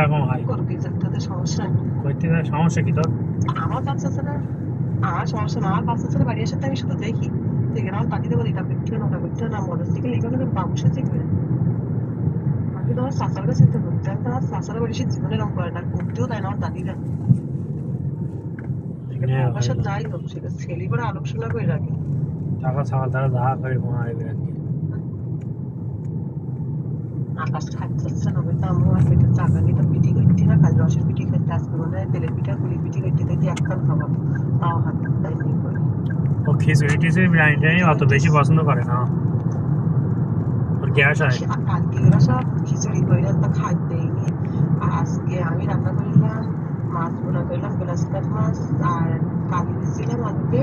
রকম হয় করবি তাদের সমস্যা করতে সমস্যা কি তোর আমার বাচ্চা ছেলে আমার সমস্যা না আমার বাচ্চা ছেলে বাড়ি আসাতে আমি শুধু দেখি দেখে আমার তাকিয়ে দেবো এটা করতে না ওটা করতে না মোটরসাইকেল এগুলো কিন্তু বাবুসে শিখবে আমি তোমার চাচার কাছে চিন্তা করতে আমি তোমার চাচার বাড়ি সে জীবনে রং করে না করতেও দেয় না আমার দাদিরা প্রবাসে যাই হোক সেটা ছেলে করে আলোচনা করে রাখে টাকা ছাড়া তারা যাহা করে কোনো আইবে আর কি আকাশ খাচ্ছে না বলতে আমি আর পেটের চাকা নিয়ে তো পিঠি করছি না কাল রসের পিঠি খেতে আসবে বলে তেলের পিঠা গুলি পিঠি করতে দেখি একখান খাবো তাও হাত তাই নেই করে ও খিচুড়ি টিচুড়ি বিরিয়ানি টিরিয়ানি অত বেশি পছন্দ করে না ওর গ্যাস হয় কালকে ওরা সব খিচুড়ি করে তো খাইতেই নেই আজকে আমি রান্না করলাম মাছ ভুনা করলাম গ্লাস কাপ মাছ আর কালি দিয়েছিলাম আজকে